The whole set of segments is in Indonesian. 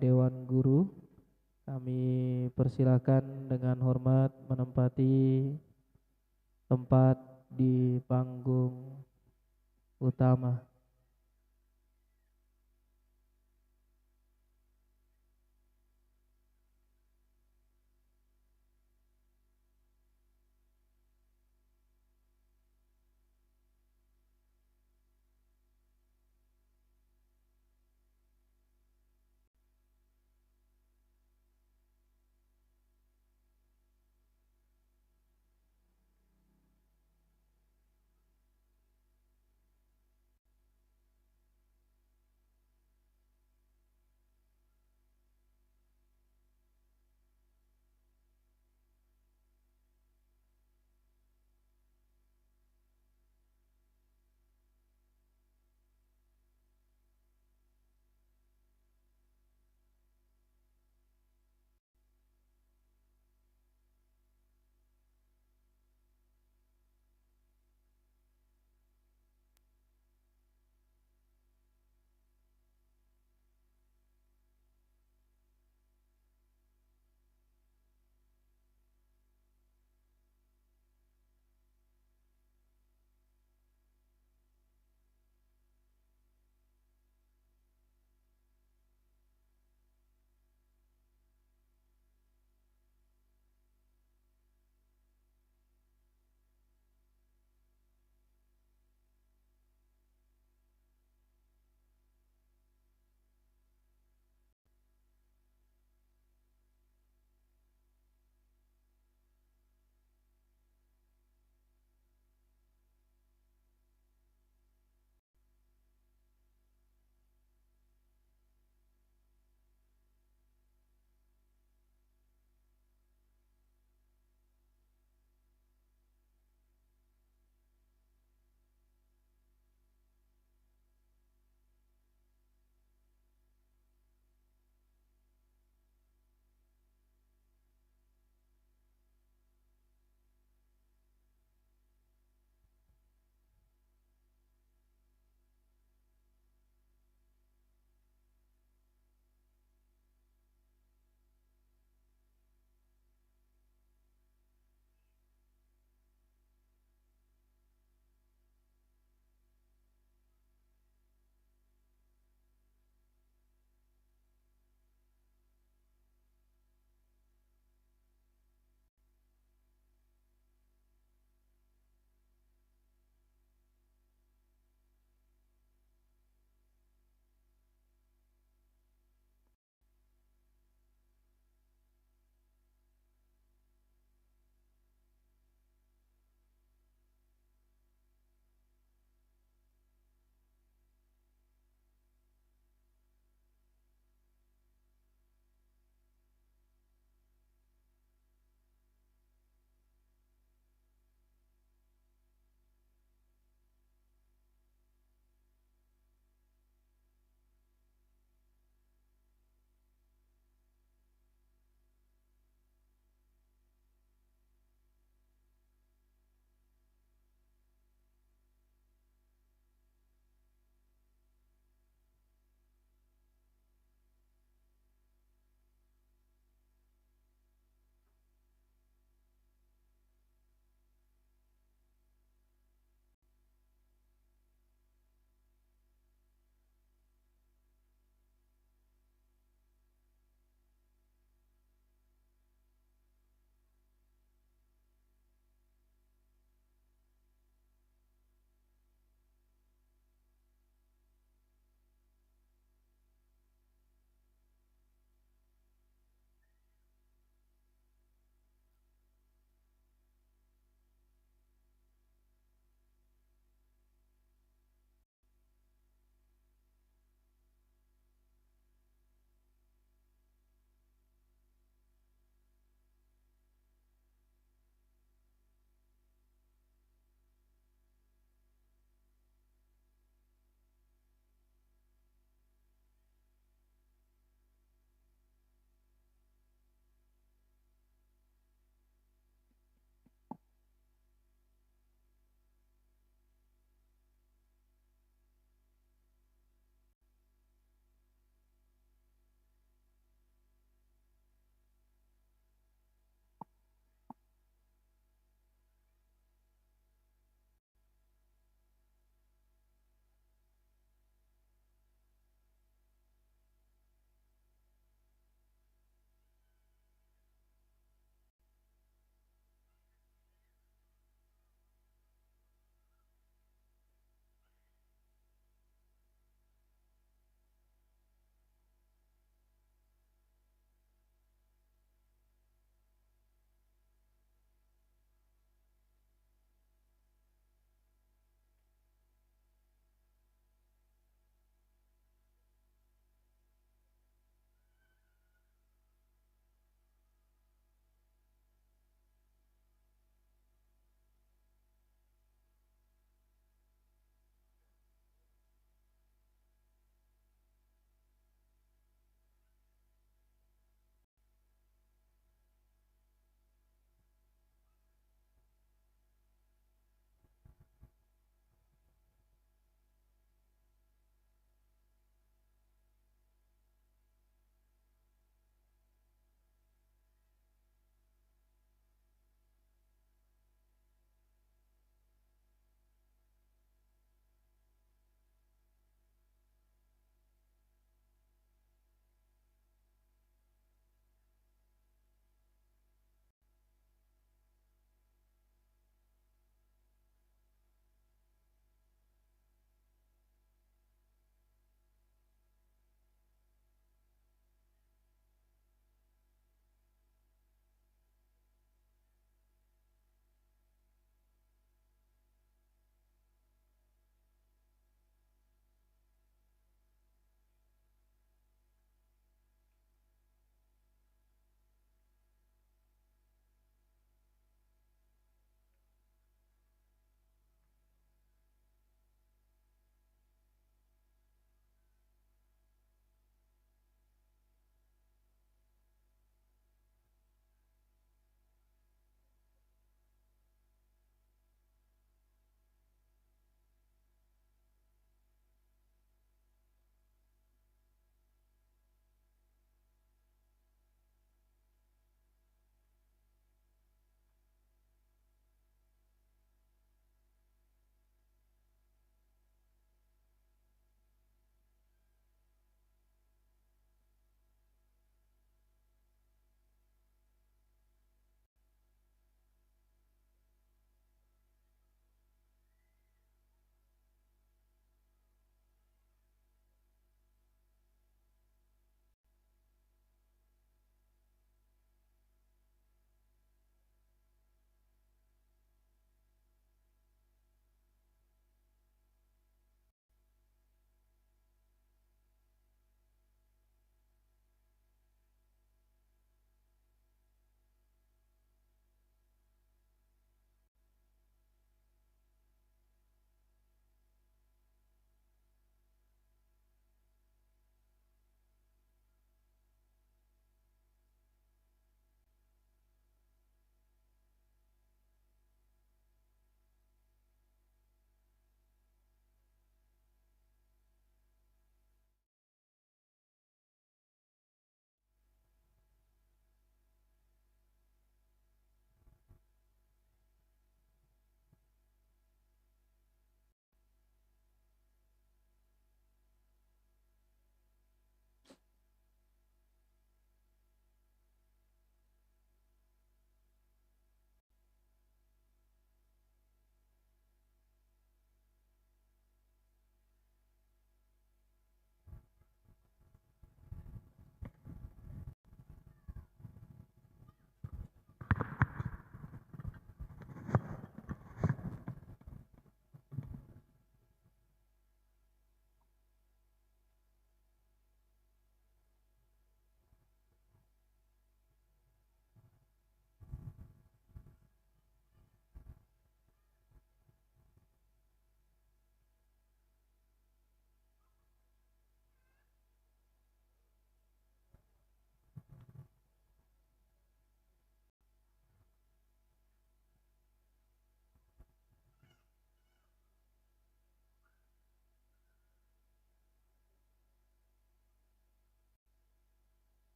Dewan Guru, kami persilakan dengan hormat menempati tempat di panggung utama.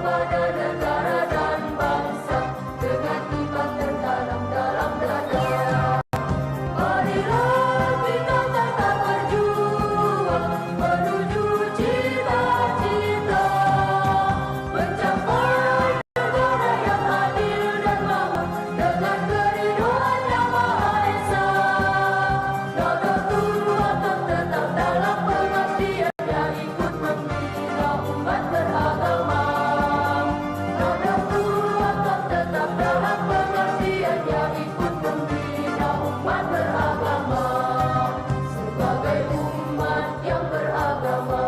kepada negara dan bangsa dengan iman tertanam dalam dada. Marilah kita tetap berjuang menuju cita-cita, mencapai negara yang adil dan makmur dengan keriduan yang Maha Esa. Nahdlatul Wathon tetap dalam pengabdiannya, ikut membina umat beragama. Nahdlatul Wathon tetap dalam pengabdiannya, ikut membina umat beragama. Sebagai umat yang beragama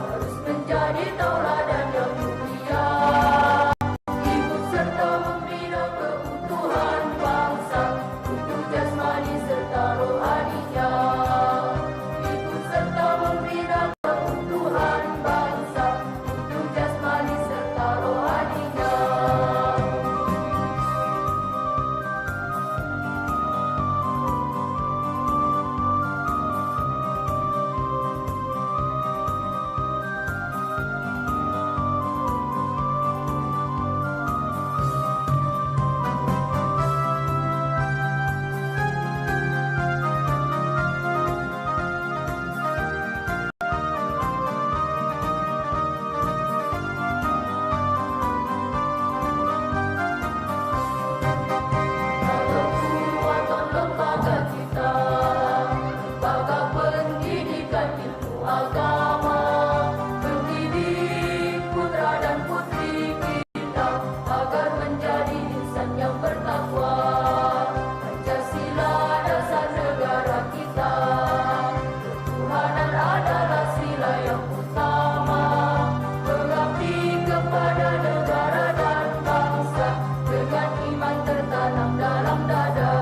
harus menjadi tauladan yang mulia, ikut serta membina keutuhan bangsa, utuh jasmani serta rohaninya. Ikut serta membina keutuhan bangsa, utuh jasmani serta rohaninya. Nahdlatul Wathon lembaga kita, lembaga pendidikan ilmu agama, mendidik putra dan putri kita agar menjadi insan yang bertakwa. Pancasila dasar negara kita, ketuhanan adalah sila yang utama, mengabdi kepada negara dan bangsa dengan iman tertanam dalam dada.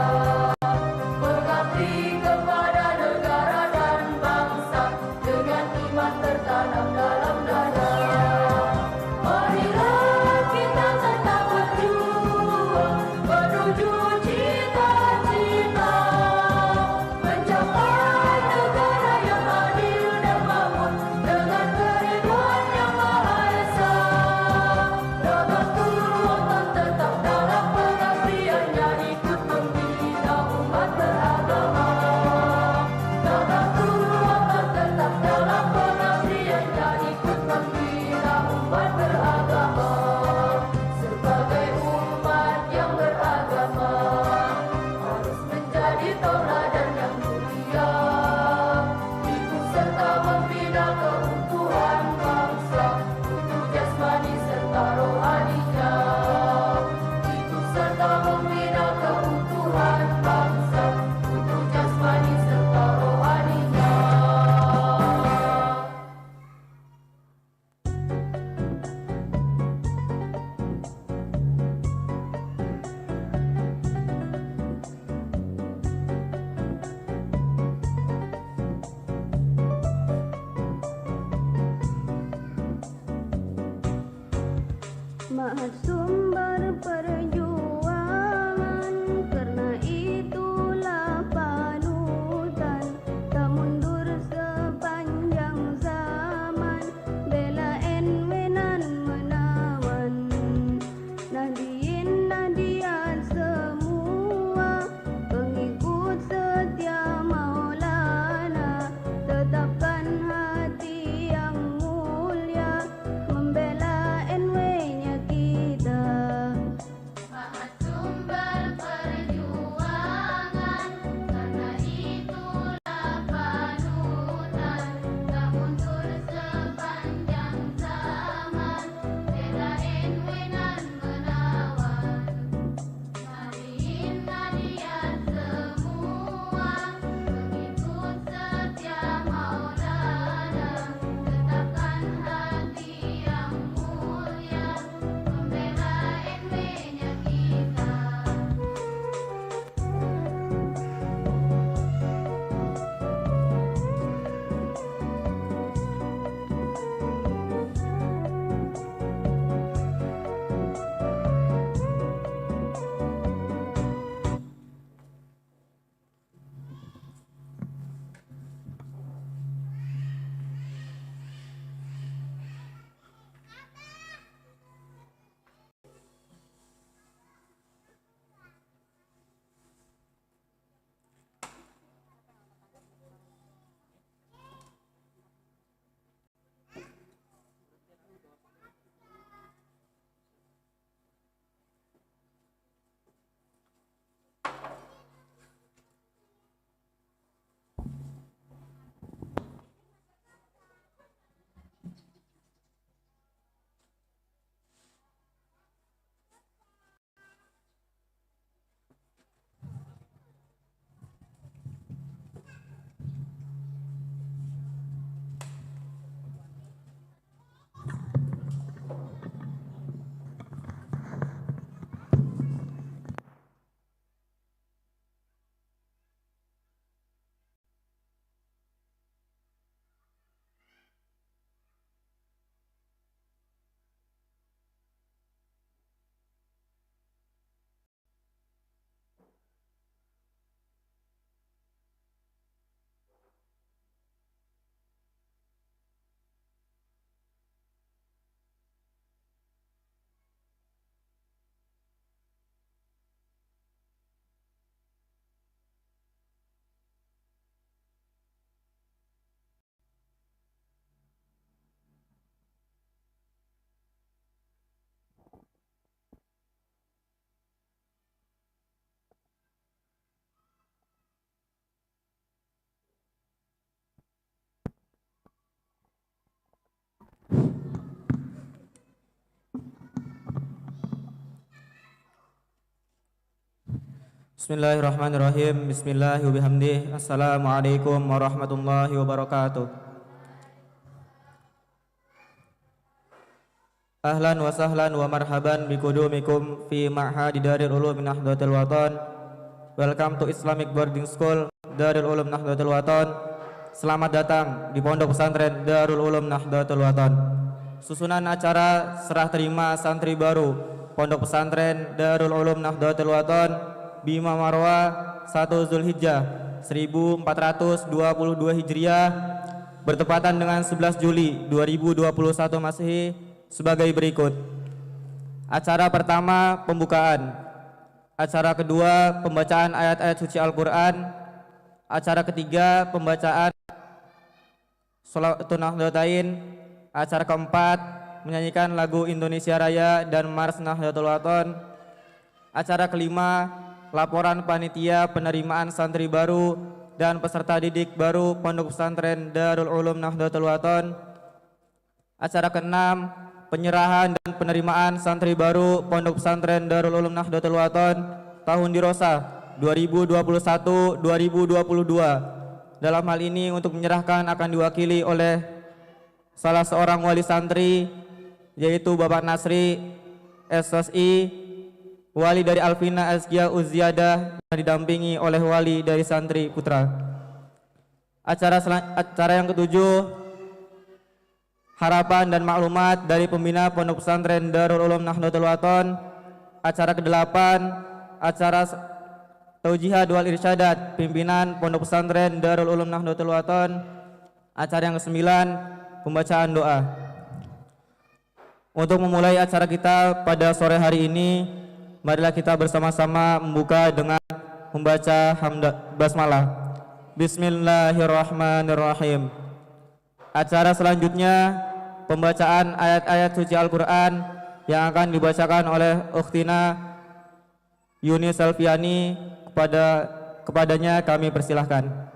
Mengabdi kepada negara dan bangsa dengan iman tertanam dalam dada. Marilah kita tetap berjuang menuju cita-cita, mencapai negara yang adil dan makmur dengan keriduan yang Maha Esa. Nahdlatul Wathon tetap dalam pengabdiannya, ikut membina umat beragama. Nahdlatul Wathon tetap dalam pengabdiannya, ikut membina umat beragama. Sebagai umat yang beragama harus menjadi tauladan yang mulia, ikut serta membina keutuhan bangsa, utuh jasmani serta rohaninya. Ikut serta membina keutuhan bangsa, utuh jasmani serta rohaninya. Maha sumber perjuangan, karena itulah panutan, tak mundur sepanjang zaman, bela enwenan menawan. Nahdiyin nahdiat semua, pengikut setia Maulana, tetapkan hati yang mulia, membela NW-nya kita. Bismillahirrahmanirrahim. Bismillahirrahmanirrahim. Assalamualaikum warahmatullahi wabarakatuh. Ahlan wa sahlan wa marhaban bikudumikum fi ma'hadi Darul Ulum Nahdlatul Wathon. Welcome to Islamic Boarding School Darul Ulum Nahdlatul Wathon. Selamat datang di Pondok Pesantren Darul Ulum Nahdlatul Wathon. Susunan acara serah terima santri baru Pondok Pesantren Darul Ulum Nahdlatul Wathon Bima Marwah 1 Zulhijjah 1422 Hijriah bertepatan dengan 11 Juli 2021 Masehi sebagai berikut. Acara pertama pembukaan. Acara kedua pembacaan ayat-ayat suci Al-Qur'an. Acara ketiga pembacaan Sholatul Nahdlatain. Acara keempat menyanyikan lagu Indonesia Raya dan Mars Nahdlatul Wathon. Acara kelima laporan panitia penerimaan santri baru dan peserta didik baru Pondok Pesantren Darul Ulum Nahdlatul Wathon. Acara keenam penyerahan dan penerimaan santri baru Pondok Pesantren Darul Ulum Nahdlatul Wathon tahun dirosah 2021-2022. Dalam hal ini untuk menyerahkan akan diwakili oleh salah seorang wali santri, yaitu Bapak Nasri SSI, wali dari Alvina Azkia Uziyadah, yang didampingi oleh wali dari santri putra. Acara yang ketujuh, harapan dan maklumat dari pembina Pondok Pesantren Darul Ulum Nahdlatul Wathon. Acara kedelapan, acara Taujihad wal Irsyadat pimpinan Pondok Pesantren Darul Ulum Nahdlatul Wathon. Acara yang kesembilan, pembacaan doa. Untuk memulai acara kita pada sore hari ini, marilah kita bersama-sama membuka dengan membaca basmalah. Bismillahirrahmanirrahim. Acara selanjutnya pembacaan ayat-ayat suci Al-Qur'an yang akan dibacakan oleh Ukhtina Yuni Salviani. Kepadanya kami persilahkan.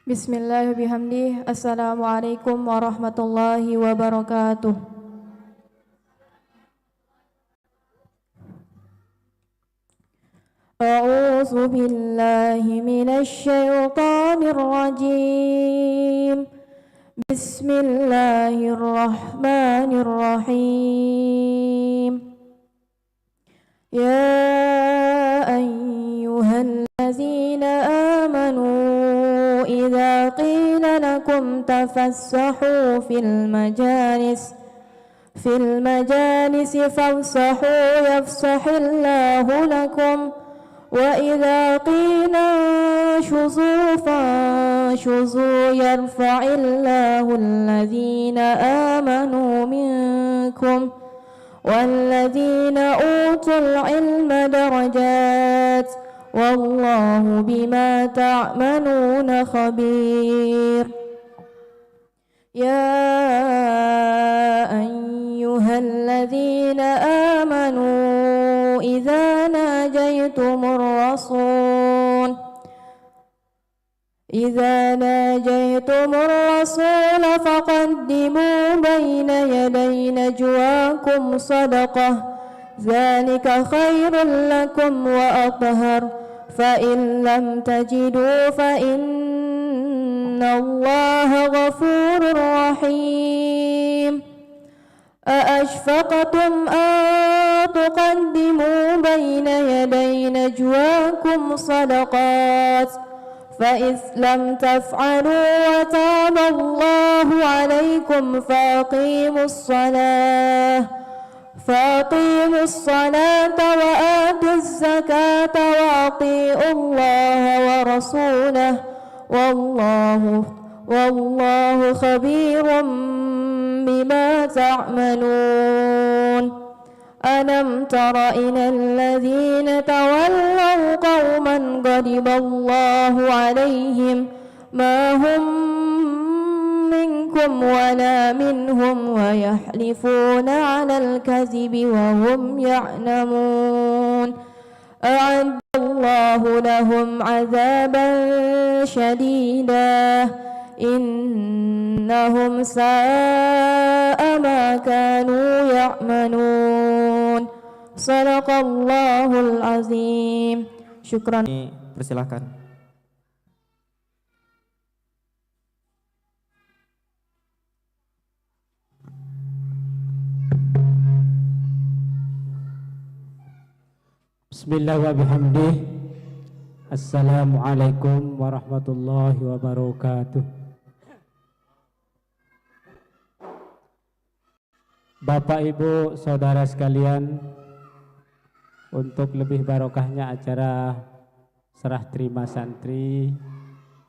Bismillahirrahmanirrahim. Assalamualaikum warahmatullahi wabarakatuh. A'udzu billahi minasy syaithanir rajim. Bismillahirrahmanirrahim. Ya ayyuhallazina amanu إذا قيل لكم تفسحوا في المجالس فافسحوا يفسح الله لكم وإذا قيل انشزوا فانشزوا يرفع الله الذين آمنوا منكم والذين أوتوا العلم درجات والله بما تعملون خبير. يا أيها الذين آمنوا إذا ناجيتم الرسول فقدموا بين يدي نجواكم صدقة ذلك خير لكم وأطهر فإن لم تجدوا فإن الله غفور رحيم. أأشفقتم أن تقدموا بين يدي نجواكم صدقات فإذ لم تفعلوا وتاب الله عليكم فأقيموا الصلاة وآتوا الزكاة وأطيعوا الله ورسوله والله خبير بما تعملون. ألم تر إلى الذين تولوا قوما غضب الله عليهم ما هم منكم ولا منهم ويحلفون على الكذب وهم يعلمون أعد الله لهم عذابا شديدا إنهم ساء ما كانوا يعملون صدق الله العظيم. Syukran. Persilahkan. Bismillah wa bihamdih. Assalamualaikum warahmatullahi wabarakatuh. Bapak Ibu Saudara sekalian, untuk lebih barokahnya acara serah terima santri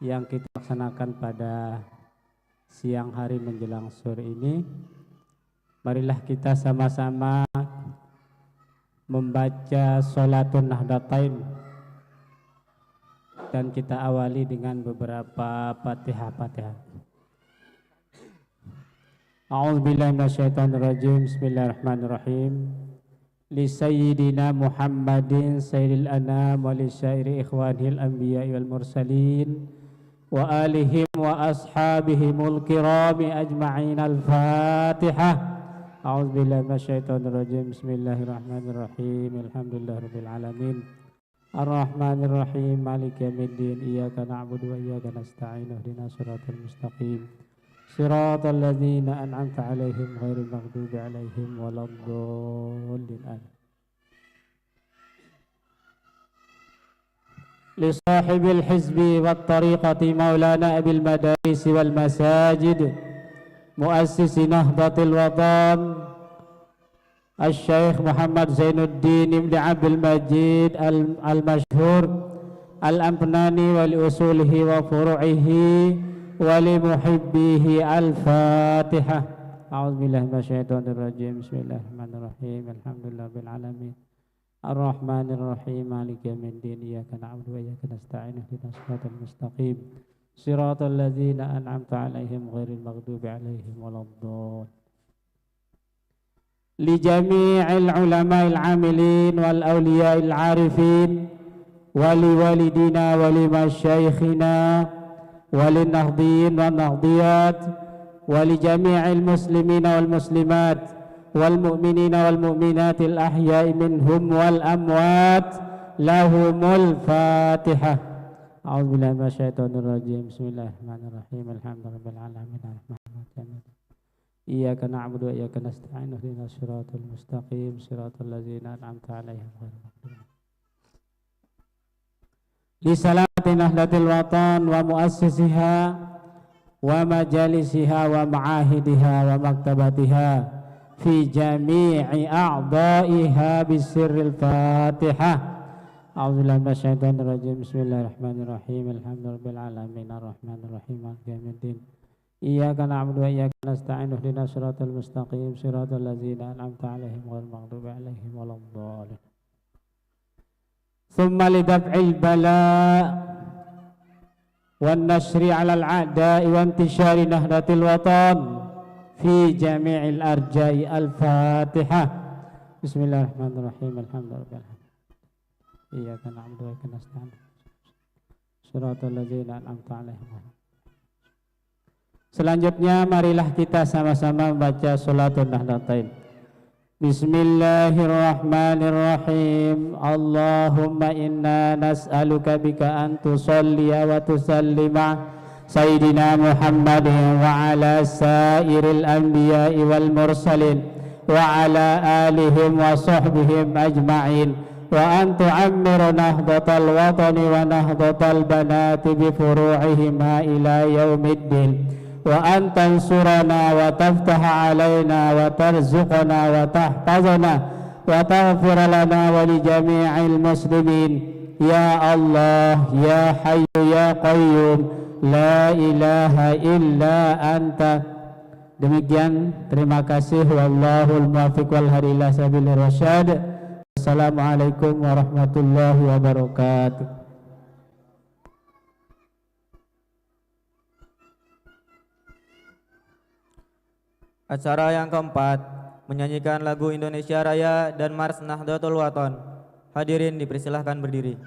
yang kita laksanakan pada siang hari menjelang sore ini, marilah kita sama-sama membaca Sholatun Nahdlatain dan kita awali dengan beberapa Fatihah. A'udzubillahi minasyaitonirrajim. Bismillahirrahmanirrahim. Li sayyidina Muhammadin sayyidil anam wa li syairi ikhwanil anbiya'i wal mursalin wa alihim wa ashabihimul kirami ajma'in. Al-Fatihah. A'udzubillahi minasyaitonirrajim. Bismillahirrahmanirrahim. Alhamdulillahirabbil alamin. Ar-Rahmanirrahim. Maliki yaumiddin. Iyyaka na'budu wa iyyaka nasta'in. Ihdinas siratal mustaqim. Siratal ladzina an'amta 'alaihim ghairil maghdubi 'alaihim waladdallin. Li sahibil hizbi wat tariqati maulana abil madaris wal masajid muassisi Nahdlatul Watan Al-Syeikh Muhammad Zainuddin Ibn Abdul Majid Al-Mashhur Al-Amnani wa li usulihi wa furu'ihi wa li muhibbihi. Al-Fatihah. A'udzubillahi minasyaitonirrajim. Bismillahirrahmanirrahim. Alhamdulillahirabbil alamin. Ar-Rahmanirrahim. Maliki yaumiddin. Iyyaka na'budu wa iyyaka nasta'in. Ihdinas siratal mustaqim. Siratal ladzina an'amta 'alaihim ghairil maghdubi 'alaihim waladdallin. Li jami'il ulama'il 'amilin wal awliya'il 'arifin wa li walidina wa li masyaikhina wa lin nahdhiyin wan nahdhiyat wa li jami'il muslimina wal muslimat wal mu'minina wal mu'minatil ahya'i minhum wal amwat lahumul Fatihah. A'udzubillahi minasyaitonirrajim. Bismillahirrahmanirrahim. Alhamdulillahirabbil alamin. Arrahmanirrahim. Iyyaka na'budu wa iyyaka nasta'in. Ihdinas siratal mustaqim. Siratal ladzina an'amta 'alaihim ghairil maghdubi 'alaihim. Li salamati Nahdlatul Watan wa muassisiha wa majalisiha wa ma'ahidiha wa maktabatiha fi jami'i a'dha'iha bisirril Fatihah. A'udzubillahi minasyaitonirrajim. Bismillahirrahmanirrahim. Alhamdulillahirabbil alamin. Arrahmanirrahim. Maliki yaumiddin. Iyyaka na'budu wa iyyaka nasta'in. Ihdinas siratal mustaqim. Siratal ladzina an'amta 'alaihim ghairil maghdubi 'alaihim waladdallin. Tsumma lidaf'il bala' wan nashri 'alal a'da'i wa intishari Nahdlatul Watan fi jami'il arja'i. Al-Fatihah. Bismillahirrahmanirrahim. Alhamdulillah. Iyyaka na'budu wa iyyaka nasta'in. Shiratal ladzina an'amta 'alaihim. Selanjutnya marilah kita sama-sama membaca Sholatun Nahdlatain. Bismillahirrahmanirrahim. Allahumma inna nas'aluka bika an tusalliya wa tusallima Sayyidina Muhammadin wa ala sairil anbiya'i wal mursalin wa ala alihim wa sahbihim ajma'in wa an tu'ammiru Nahdlatal Watani wa Nahdlatal Banati bi furu'ihima ila yaumiddin wa an tansurana wa taftaha alaina wa tarzuqana wa tahfazana wa taghfir lana wa li jami'il muslimin. Ya Allah, ya Hayyu ya Qayyum, la ilaha illa anta. Demikian, terima kasih. Wallahul muwaffiq wal hadi ila sabilir rasyad. Assalamualaikum warahmatullahi wabarakatuh. Acara yang keempat, menyanyikan lagu Indonesia Raya dan Mars Nahdlatul Wathon. Hadirin dipersilahkan berdiri.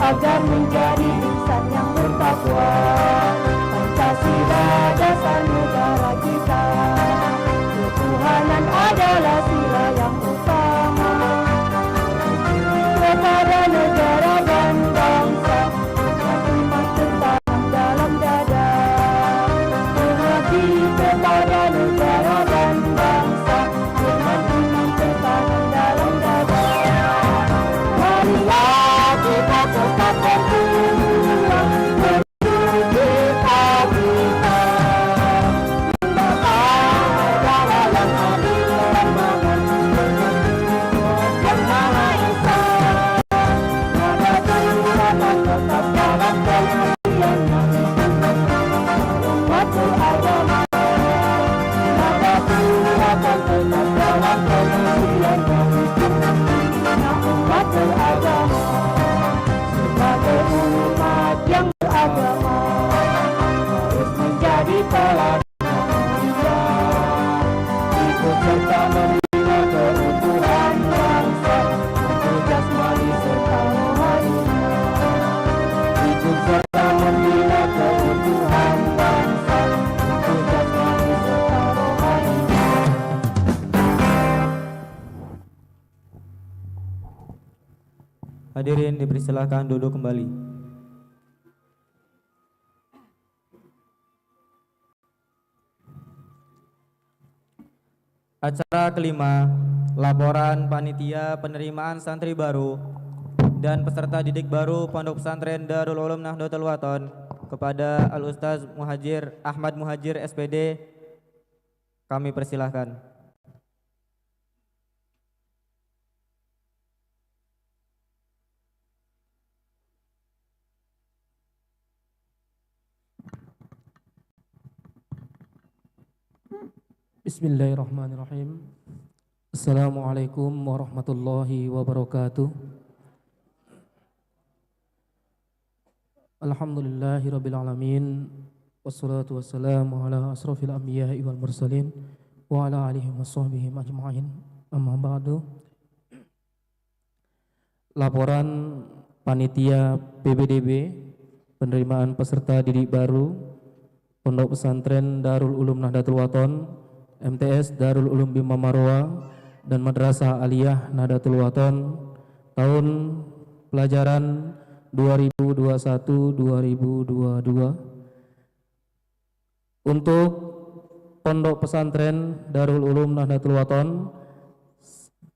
agar menjadi insan yang bertakwa. Pancasila dasar negara. Hadirin dipersilahkan duduk kembali. Acara kelima, laporan panitia penerimaan santri baru dan peserta didik baru Pondok Pesantren Darul Ulum Nahdlatul Wathon kepada Al-Ustaz Muhajir Ahmad Muhajir SPD. Kami persilahkan. Bismillahirrahmanirrahim. Assalamualaikum warahmatullahi wabarakatuh. Alhamdulillahirabbil alamin. Wassalatu wassalamu ala asrofil anbiya'i wal mursalin wa ala alihi washabbihi ajma'in. Amma ba'du. Laporan panitia PBDB penerimaan peserta didik baru Pondok Pesantren Darul Ulum Nahdlatul Wathon, MTS Darul Ulum Bima Marwa dan Madrasah Aliyah Nahdlatul Wathon tahun pelajaran 2021-2022. Untuk Pondok Pesantren Darul Ulum Nahdlatul Wathon,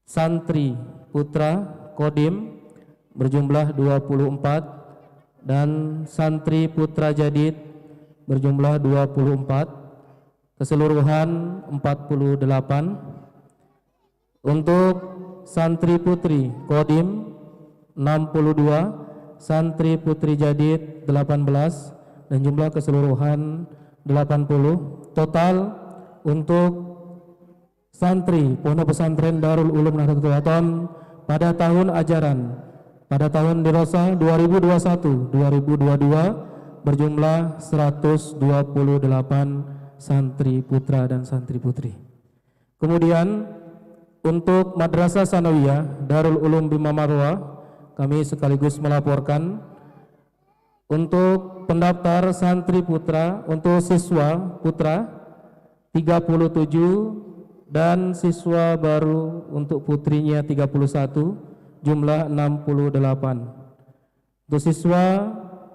santri putra Kodim berjumlah 24 dan santri putra Jadid berjumlah 24, keseluruhan 48. Untuk santri putri Kodim 62, santri putri Jadid 18 dan jumlah keseluruhan 80. Total untuk santri Pondok Pesantren Darul Ulum Nahdlatul Wathon pada tahun ajaran pada tahun dirasa 2021-2022 berjumlah 128 santri putra dan santri putri. Kemudian untuk Madrasah Sanawiyah Darul Ulum Bima Marwa, kami sekaligus melaporkan untuk pendaftar santri putra untuk siswa putra 37 dan siswa baru untuk putrinya 31, jumlah 68. Untuk siswa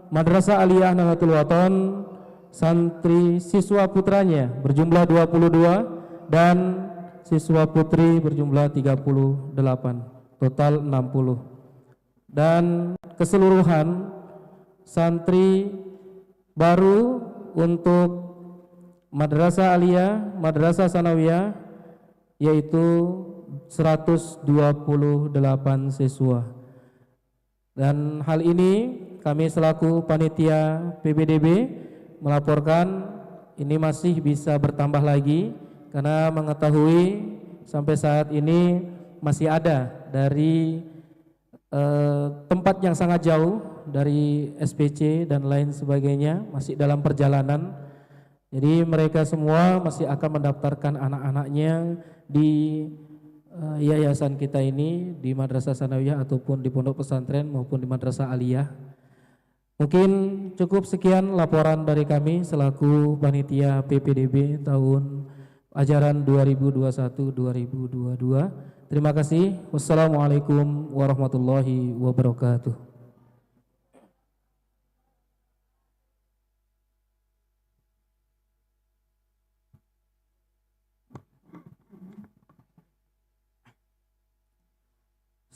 Madrasah Aliyah Nahdlatul Wathon, santri siswa putranya berjumlah 22 dan siswa putri berjumlah 38, total 60. Dan keseluruhan santri baru untuk Madrasah Aliyah, Madrasah Sanawiyah yaitu 128 siswa. Dan hal ini kami selaku panitia PBDB melaporkan ini masih bisa bertambah lagi karena mengetahui sampai saat ini masih ada dari tempat yang sangat jauh dari SPC dan lain sebagainya masih dalam perjalanan. Jadi mereka semua masih akan mendaftarkan anak-anaknya di yayasan kita ini, di Madrasah Sanawiyah ataupun di Pondok Pesantren maupun di Madrasah Aliyah. Mungkin cukup sekian laporan dari kami selaku panitia PPDB tahun ajaran 2021-2022. Terima kasih. Wassalamualaikum warahmatullahi wabarakatuh.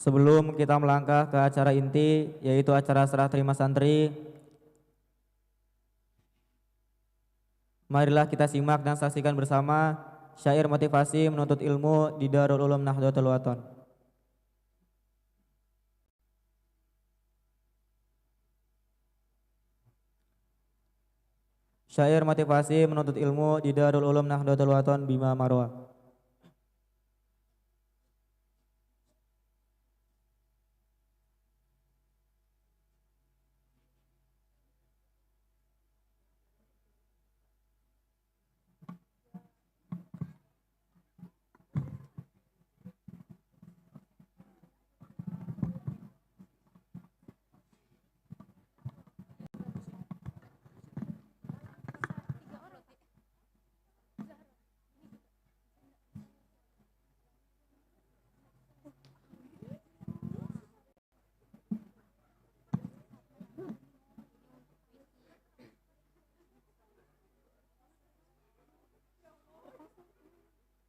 Sebelum kita melangkah ke acara inti, yaitu acara serah terima santri, marilah kita simak dan saksikan bersama syair motivasi menuntut ilmu di Darul Ulum Nahdlatul Wathon. Syair motivasi menuntut ilmu di Darul Ulum Nahdlatul Wathon Bima Marwa.